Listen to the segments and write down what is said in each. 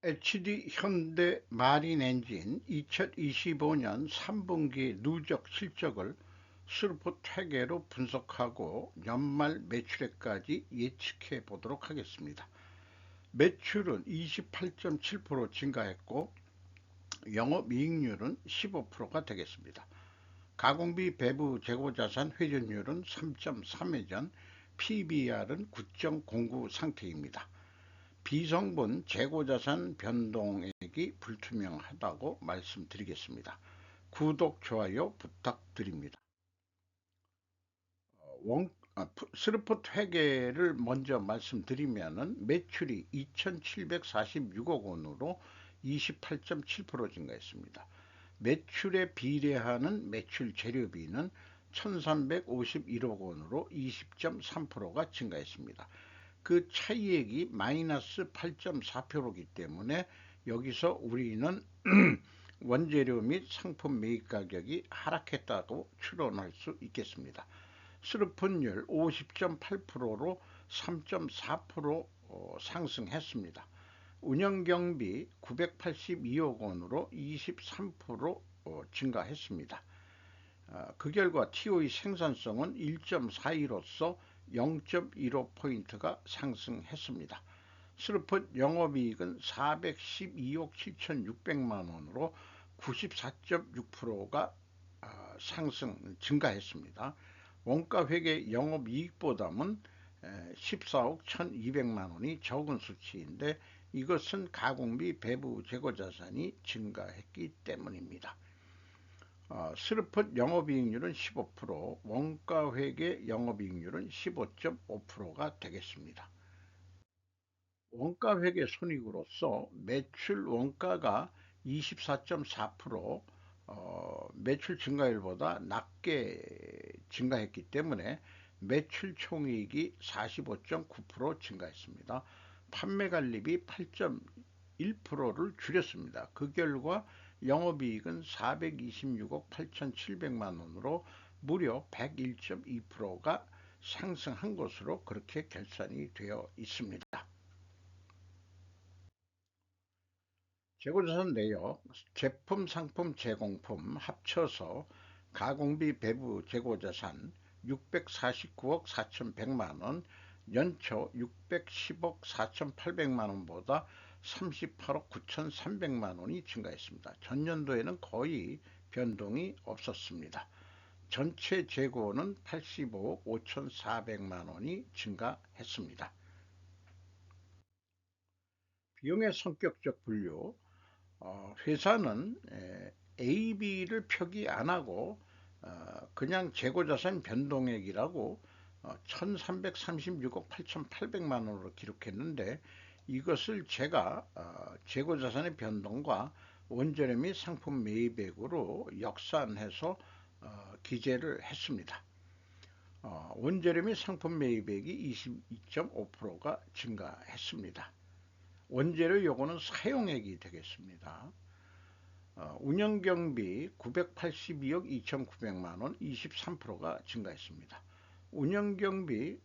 HD 현대 마린엔진 2025년 3분기 누적 실적을 스루포 회계로 분석하고 연말 매출액까지 예측해 보도록 하겠습니다. 매출은 28.7% 증가했고 영업이익률은 15%가 되겠습니다. 가공비 배부 재고자산 회전율은 3.3회전, PBR은 9.09 상태입니다. 비성분 재고자산 변동액이 불투명하다고 말씀드리겠습니다. 구독, 좋아요 부탁드립니다. 스루포트 회계를 먼저 말씀드리면 매출이 2,746억 원으로 28.7% 증가했습니다. 매출에 비례하는 매출 재료비는 1,351억 원으로 20.3%가 증가했습니다. 그 차이액이 마이너스 8.4%이기 때문에 여기서 우리는 원재료 및 상품 매입 가격이 하락했다고 추론할 수 있겠습니다. 수르폰율 50.8%로 3.4% 상승했습니다. 운영경비 982억 원으로 23% 증가했습니다. 그 결과 TOE 생산성은 1.42로서 0.15포인트가 상승했습니다. 스루폰 영업이익은 412억 7,600만 원으로 94.6%가 증가했습니다. 원가회계 영업이익보다는 14억 1,200만 원이 적은 수치인데 이것은 가공비 배부 재고자산이 증가했기 때문입니다. 스루폰 영업이익률은 15%, 원가회계 영업이익률은 15.5%가 되겠습니다. 원가회계 손익으로서 매출 원가가 24.4% 매출 증가율보다 낮게 증가했기 때문에 매출 총이익이 45.9% 증가했습니다. 판매관리비 8.1%를 줄였습니다. 그 결과 영업이익은 426억 8,700만 원으로 무려 101.2%가 상승한 것으로 그렇게 결산이 되어 있습니다. 재고자산 내역, 제품, 상품, 제공품 합쳐서 가공비 배부 재고자산 649억 4,100만원, 연초 610억 4,800만원보다 38억 9,300만원이 증가했습니다. 전년도에는 거의 변동이 없었습니다. 전체 재고는 85억 5,400만원이 증가했습니다. 비용의 성격적 분류, 회사는 AB를 표기 안 하고 그냥 재고자산 변동액이라고 1336억 8800만 원으로 기록했는데 이것을 제가 재고자산의 변동과 원재료 및 상품 매입액으로 역산해서 기재를 했습니다. 원재료 및 상품 매입액이 22.5%가 증가했습니다. 원재료 요거는 사용액이 되겠습니다. 운영경비 982억 2,900만원 23%가 증가했습니다. 운영경비에서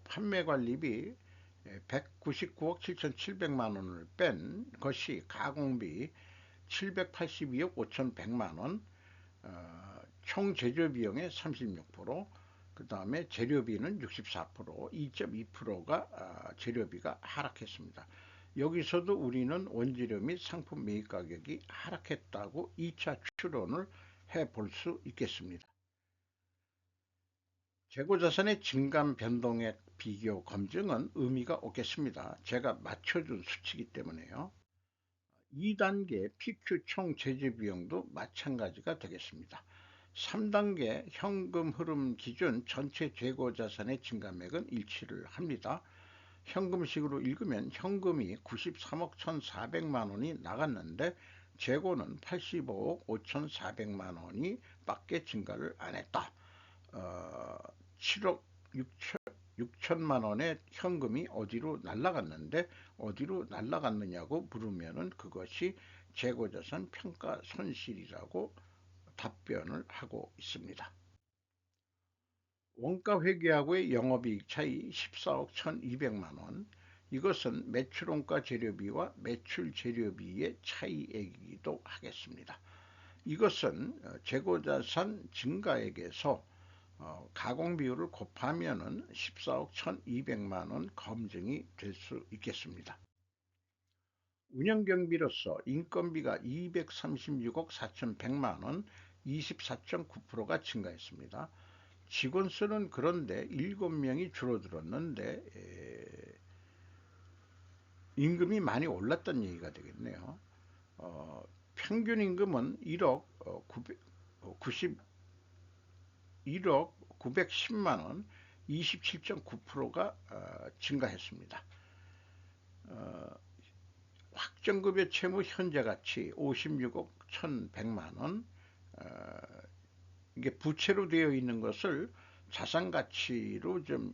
판매관리비 199억 7,700만원을 뺀 것이 가공비 782억 5,100만원, 총제조비용의 36%, 그 다음에 재료비는 64%, 2.2%가 재료비가 하락했습니다. 여기서도 우리는 원재료 및 상품 매입 가격이 하락했다고 2차 추론을 해볼 수 있겠습니다. 재고자산의 증감 변동액 비교 검증은 의미가 없겠습니다. 제가 맞춰준 수치이기 때문에요. 2단계 PQ 총 제조비용도 마찬가지가 되겠습니다. 3단계 현금 흐름 기준 전체 재고자산의 증감액은 일치를 합니다. 현금식으로 읽으면 현금이 93억 1,400만 원이 나갔는데 재고는 85억 5,400만 원이 밖에 증가를 안 했다. 7억 6천만 원의 현금이 어디로 날라갔는데 어디로 날라갔느냐고 물으면은 그것이 재고자산 평가 손실이라고 답변을 하고 있습니다. 원가 회계하고의 영업이익 차이 14억 1,200만 원, 이것은 매출원가 재료비와 매출 재료비의 차이이기도 하겠습니다. 이것은 재고자산 증가액에서 가공비율을 곱하면은 14억 1200만원 검증이 될 수 있겠습니다. 운영경비로서 인건비가 236억 4100만원 24.9%가 증가했습니다. 직원 수는 그런데 7명이 줄어들었는데 임금이 많이 올랐다는 얘기가 되겠네요. 평균 임금은 1억 1억 910만원 27.9%가 증가했습니다. 확정급여 채무 현재가치 56억 1100만원, 이게 부채로 되어 있는 것을 자산가치로 좀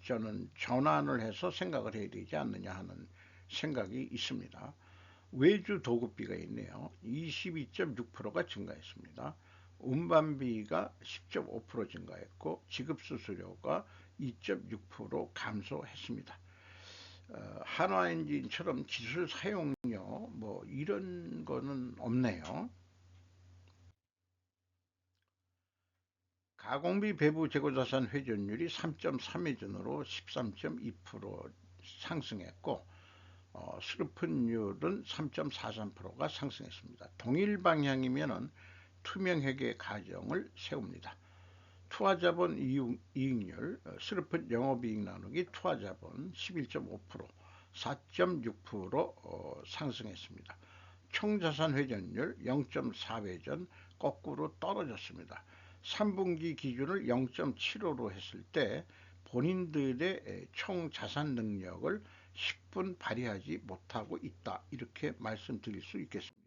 저는 전환을 해서 생각을 해야 되지 않느냐 하는 생각이 있습니다. 외주 도급비가 있네요. 22.6%가 증가했습니다. 운반비가 10.5% 증가했고 지급수수료가 2.6% 감소했습니다. 한화엔진처럼 기술 사용료 뭐 이런 거는 없네요. 가공비 배부 재고자산 회전율이 3.3회전으로 13.2% 상승했고 수르픈율은 3.43%가 상승했습니다. 동일 방향이면은 투명회계 가정을 세웁니다. 투하자본 이익률, 스르픈 영업이익 나누기 투하자본 11.5%, 4.6% 상승했습니다. 총자산 회전율 0.4회전 거꾸로 떨어졌습니다. 3분기 기준을 0.75로 했을 때 본인들의 총자산 능력을 10분 발휘하지 못하고 있다, 이렇게 말씀드릴 수 있겠습니다.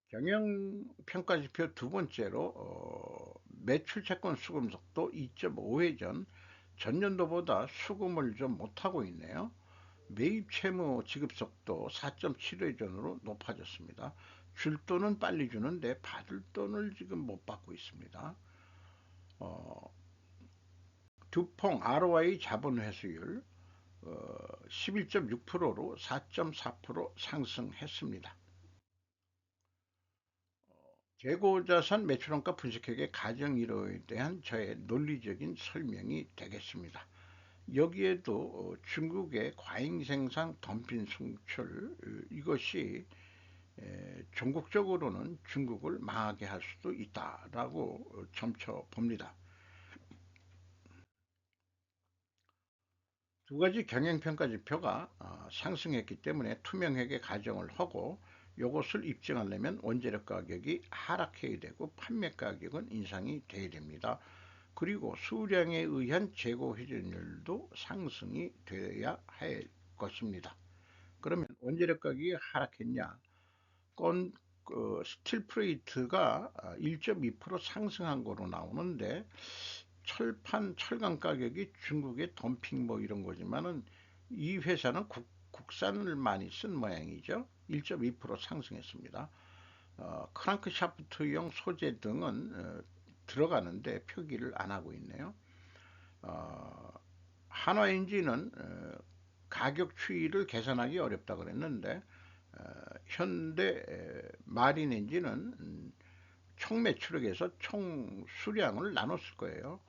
경영평가지표 두 번째로 매출채권 수금 속도 2.5회전, 전년도보다 수금을 좀 못하고 있네요. 매입 채무 지급 속도 4.7회전으로 높아졌습니다. 줄 돈은 빨리 주는데 받을 돈을 지금 못 받고 있습니다. 두퐁 ROI 자본 회수율 11.6%로 4.4% 상승했습니다. 재고자산 매출원가 분석회계 가정이로에 대한 저의 논리적인 설명이 되겠습니다. 여기에도 중국의 과잉생산 덤핑 수출, 이것이 전국적으로는 중국을 망하게 할 수도 있다라고 점쳐 봅니다. 두 가지 경영평가 지표가 상승했기 때문에 투명회계 가정을 하고 이것을 입증하려면 원재료 가격이 하락해야 되고 판매 가격은 인상이 돼야 됩니다. 그리고 수량에 의한 재고 회전율도 상승이 되어야 할 것입니다. 그러면 원재료 가격이 하락했냐? 스틸 프레이트가 1.2% 상승한 거로 나오는데 철판 철강 가격이 중국의 덤핑 뭐 이런 거지만은 이 회사는 국산을 많이 쓴 모양이죠. 1.2% 상승했습니다. 크랑크 샤프트용 소재 등은 들어가는데 표기를 안 하고 있네요. 한화엔진은 가격 추이를 계산하기 어렵다 그랬는데 현대 마린 엔진은 총 매출액에서 총 수량을 나눴을 거예요.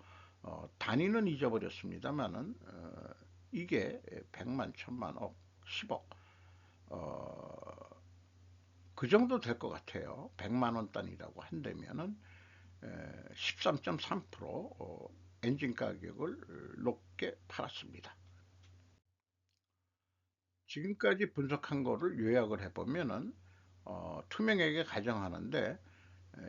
단위는 잊어버렸습니다만은 이게 100만, 1000만, 10억 그 정도 될 것 같아요. 100만원 단위라고 한다면은 13.3% 엔진 가격을 높게 팔았습니다. 지금까지 분석한 거를 요약을 해보면은 투명하게 가정하는데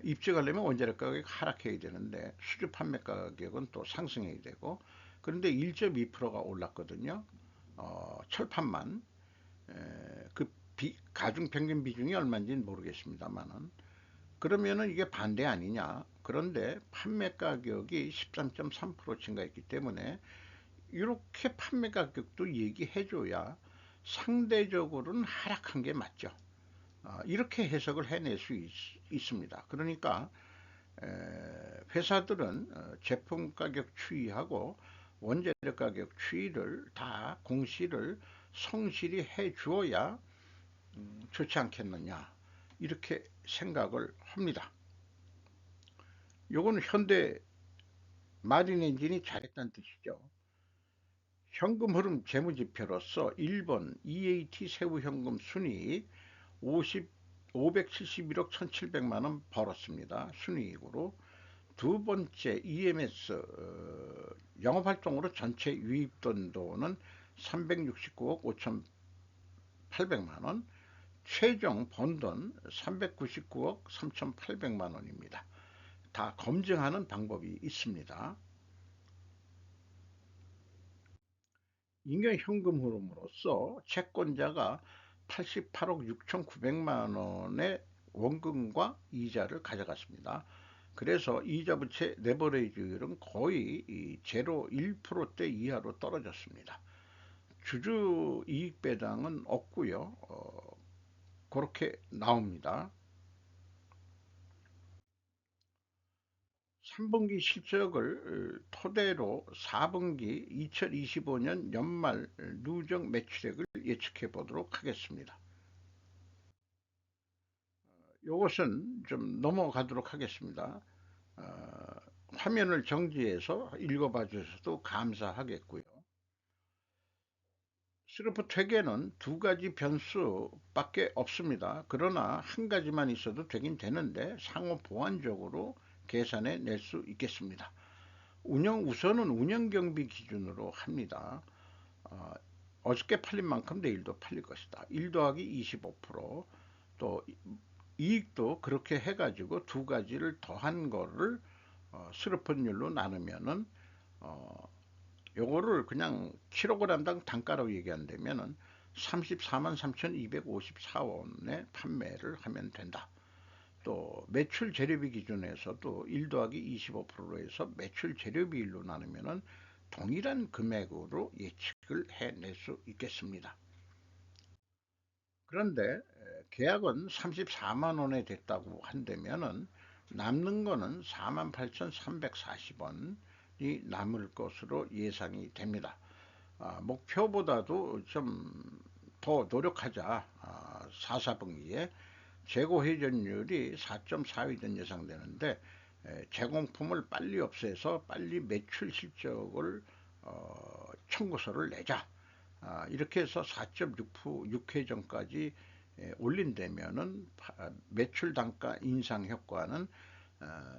입증하려면 원자력 가격이 하락해야 되는데 수주 판매 가격은 또 상승해야 되고, 그런데 1.2%가 올랐거든요. 철판만 그 가중 평균 비중이 얼마인지는 모르겠습니다만은, 그러면은 이게 반대 아니냐. 그런데 판매 가격이 13.3% 증가했기 때문에 이렇게 판매 가격도 얘기해 줘야 상대적으로는 하락한 게 맞죠. 이렇게 해석을 해낼 수 있습니다. 그러니까 회사들은 제품 가격 추이하고 원재료 가격 추이를 다 공시를 성실히 해 주어야 좋지 않겠느냐, 이렇게 생각을 합니다. 요거는 현대 마린 엔진이 잘했다는 뜻이죠. 현금 흐름 재무지표로서 1번 EAT 세후현금 순이익 571억 1700만원 벌었습니다. 순이익으로. 두 번째 EMS 영업활동으로 전체 유입된 돈은 369억 5800만원, 최종 번 돈 399억 3800만원입니다. 다 검증하는 방법이 있습니다. 잉여 현금 흐름으로서 채권자가 88억 6,900만원의 원금과 이자를 가져갔습니다. 그래서 이자 부채 레버리지율은 거의 제로 1%대 이하로 떨어졌습니다. 주주 이익 배당은 없고요. 그렇게 나옵니다. 3분기 실적을 토대로 4분기 2025년 연말 누적 매출액을 예측해 보도록 하겠습니다. 이것은 좀 넘어가도록 하겠습니다. 화면을 정지해서 읽어봐 주셔도 감사하겠고요. 스루프 퇴계는 두 가지 변수밖에 없습니다. 그러나 한 가지만 있어도 되긴 되는데 상호 보완적으로 계산해 낼 수 있겠습니다. 우선은 운영경비 기준으로 합니다. 어저께 팔린 만큼 내일도 팔릴 것이다. 1 더하기 25%또 이익도 그렇게 해가지고 두 가지를 더한 거를 스르펀율로 나누면은 요거를 그냥 킬로그램당 단가로 얘기한다면은 34만 3,254원에 판매를 하면 된다. 또 매출 재료비 기준에서도 1 더하기 25%로 해서 매출 재료비율로 나누면은 동일한 금액으로 예측을 해낼 수 있겠습니다. 그런데 계약은 34만 원에 됐다고 한다면은 남는 거는 48,340원이 남을 것으로 예상이 됩니다. 목표보다도 좀 더 노력하자. 4, 4분기에 재고 회전율이 4.4위전 예상되는데 제공품을 빨리 없애서 빨리 매출 실적을 청구서를 내자. 이렇게 해서 4.6회전까지 올린다면은 매출 단가 인상 효과는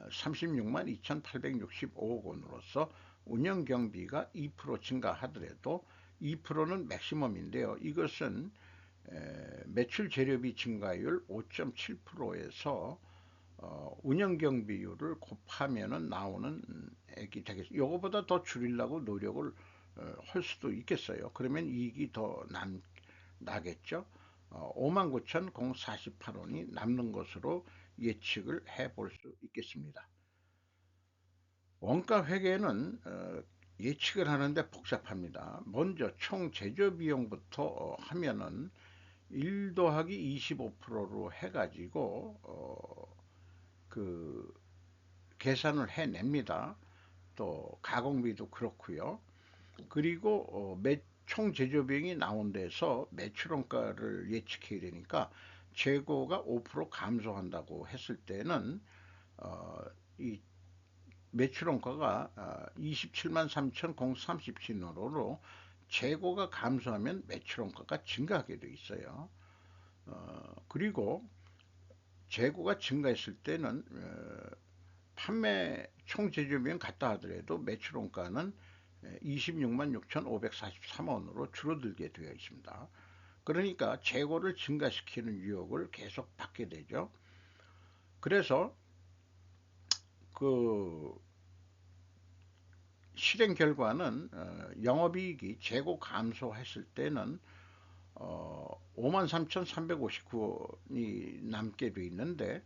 36만 2,865억 원으로서 운영 경비가 2% 증가하더라도 2%는 맥시멈인데요. 이것은 매출 재료비 증가율 5.7%에서 운영 경비율을 곱하면은 나오는 액이 되겠죠. 이거보다 더 줄이려고 노력을 할 수도 있겠어요. 그러면 이익이 더 나겠죠. 59,048원이 남는 것으로 예측을 해볼 수 있겠습니다. 원가 회계는 예측을 하는데 복잡합니다. 먼저 총 제조 비용부터 하면은 1 더하기 25%로 해가지고 그 계산을 해냅니다. 또 가공비도 그렇고요. 그리고 총 제조 비용이 나온 데서 매출원가를 예측해야 되니까 재고가 5% 감소한다고 했을 때는 이 매출원가가 27만 3,037원으로 재고가 감소하면 매출원가가 증가하게 돼 있어요. 그리고 재고가 증가했을 때는 판매 총 제조비용 같다 하더라도 매출원가는 26만 6,543원으로 줄어들게 되어 있습니다. 그러니까 재고를 증가시키는 유혹을 계속 받게 되죠. 그래서 그 실행 결과는 영업이익이 재고 감소했을 때는 53,359원이 남게 돼 있는데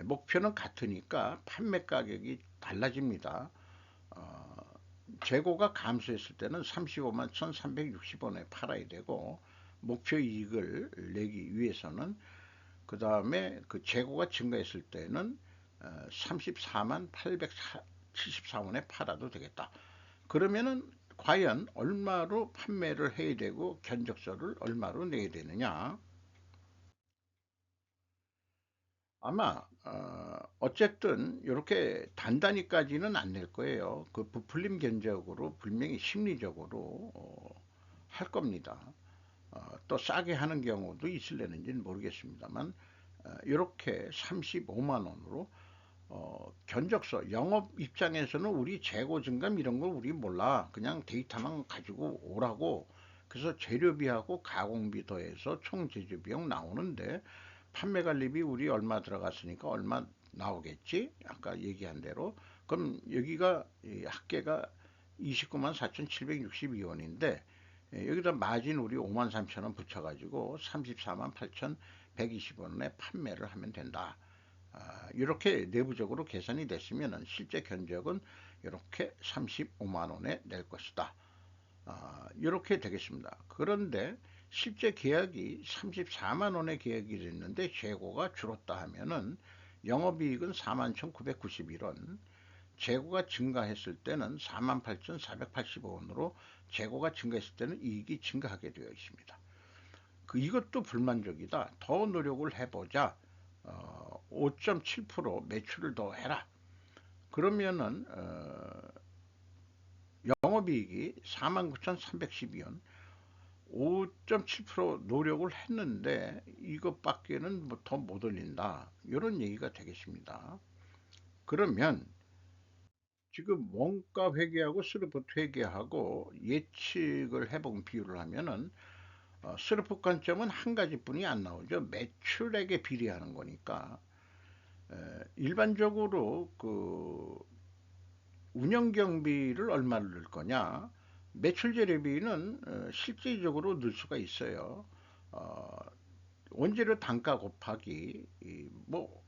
목표는 같으니까 판매 가격이 달라집니다. 재고가 감소했을 때는 35만 1,360원에 팔아야 되고 목표 이익을 내기 위해서는 그 다음에 그 재고가 증가했을 때는 34만 874원에 팔아도 되겠다. 그러면은 과연 얼마로 판매를 해야 되고 견적서를 얼마로 내야 되느냐. 아마 어쨌든 이렇게 단단히까지는 안 낼 거예요. 그 부풀림 견적으로 분명히 심리적으로 할 겁니다. 또 싸게 하는 경우도 있을려는지는 모르겠습니다만 이렇게 35만 원으로 견적서 영업 입장에서는 우리 재고 증감 이런 걸 우리 몰라, 그냥 데이터만 가지고 오라고. 그래서 재료비하고 가공비 더해서 총 제조 비용 나오는데 판매 관리비 우리 얼마 들어갔으니까 얼마 나오겠지, 아까 얘기한 대로. 그럼 여기가 합계가 29만 4,762원인데 여기다 마진 우리 5만 3천 원 붙여가지고 34만 8,120원에 판매를 하면 된다. 이렇게 내부적으로 계산이 됐으면 실제 견적은 이렇게 35만 원에 낼 것이다. 이렇게 되겠습니다. 그런데 실제 계약이 34만 원의 계약이 됐는데 재고가 줄었다 하면은 영업이익은 41,991원, 재고가 증가했을 때는 48,485원으로 재고가 증가했을 때는 이익이 증가하게 되어 있습니다. 이것도 불만족이다. 더 노력을 해보자. 5.7% 매출을 더 해라. 그러면은 영업이익이 49,312원, 5.7% 노력을 했는데 이것밖에는 더 못 올린다, 이런 얘기가 되겠습니다. 그러면 지금 원가 회계하고 스루풋 회계하고 예측을 해본 비율을 하면은 스루풋 관점은 한 가지뿐이 안 나오죠. 매출액에 비례하는 거니까. 일반적으로 그 운영 경비를 얼마를 넣을 거냐, 매출 재료비는 실질적으로 넣을 수가 있어요. 어, 원재료 단가 곱하기 뭐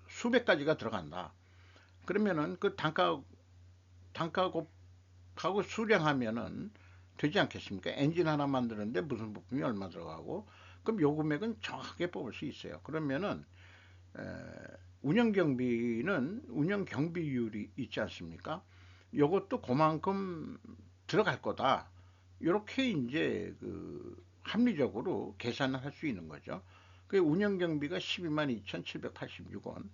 수백 가지가 들어간다. 그러면은 그 단가 곱하고 수량하면은 되지 않겠습니까? 엔진 하나 만드는데 무슨 부품이 얼마 들어가고, 그럼 요 금액은 정확하게 뽑을 수 있어요. 그러면은 운영 경비는 운영 경비율이 있지 않습니까? 요것도 그만큼 들어갈 거다. 이렇게 이제 그 합리적으로 계산을 할 수 있는 거죠. 그 운영 경비가 12만 2,786원,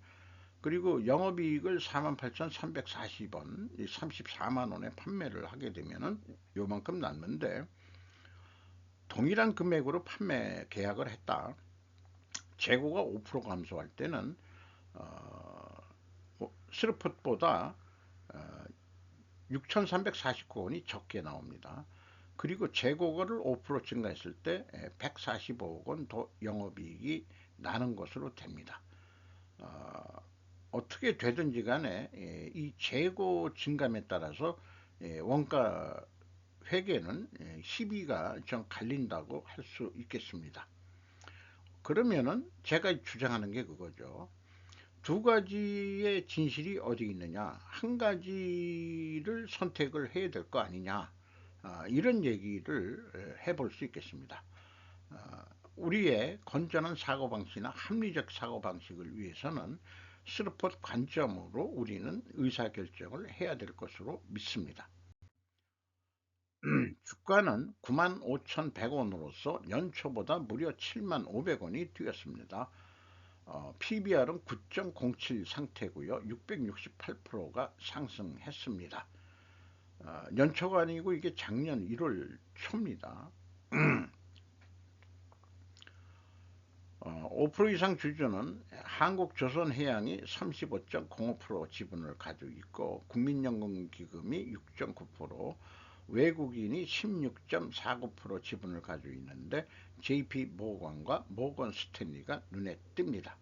그리고 영업이익을 48,340원, 34만 원에 판매를 하게 되면은 요만큼 남는데, 동일한 금액으로 판매 계약을 했다. 재고가 5% 감소할 때는 스루풋보다 6,349원이 적게 나옵니다. 그리고 재고를 5% 증가했을 때 145억 원 더 영업이익이 나는 것으로 됩니다. 어떻게 되든지 간에 이 재고 증감에 따라서 원가 회계는 시비가 좀 갈린다고 할 수 있겠습니다. 그러면은 제가 주장하는 게 그거죠. 두 가지의 진실이 어디 있느냐, 한 가지를 선택을 해야 될 거 아니냐, 이런 얘기를 해볼 수 있겠습니다. 우리의 건전한 사고방식이나 합리적 사고방식을 위해서는 스루풋 관점으로 우리는 의사결정을 해야 될 것으로 믿습니다. 주가는 95,100원으로서 연초보다 무려 7,500원이 뛰었습니다. PBR은 9.07 상태고요. 668%가 상승했습니다. 연초가 아니고 이게 작년 1월 초입니다. 5% 이상 주주는 한국조선해양이 35.05% 지분을 가지고 있고, 국민연금기금이 6.9%, 외국인이 16.49% 지분을 가지고 있는데 JP모건과 모건 스탠리가 눈에 띕니다.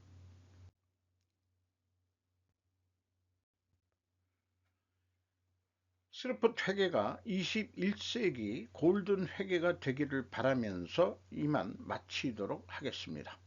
스루풋 회계가 21세기 골든 회계가 되기를 바라면서 이만 마치도록 하겠습니다.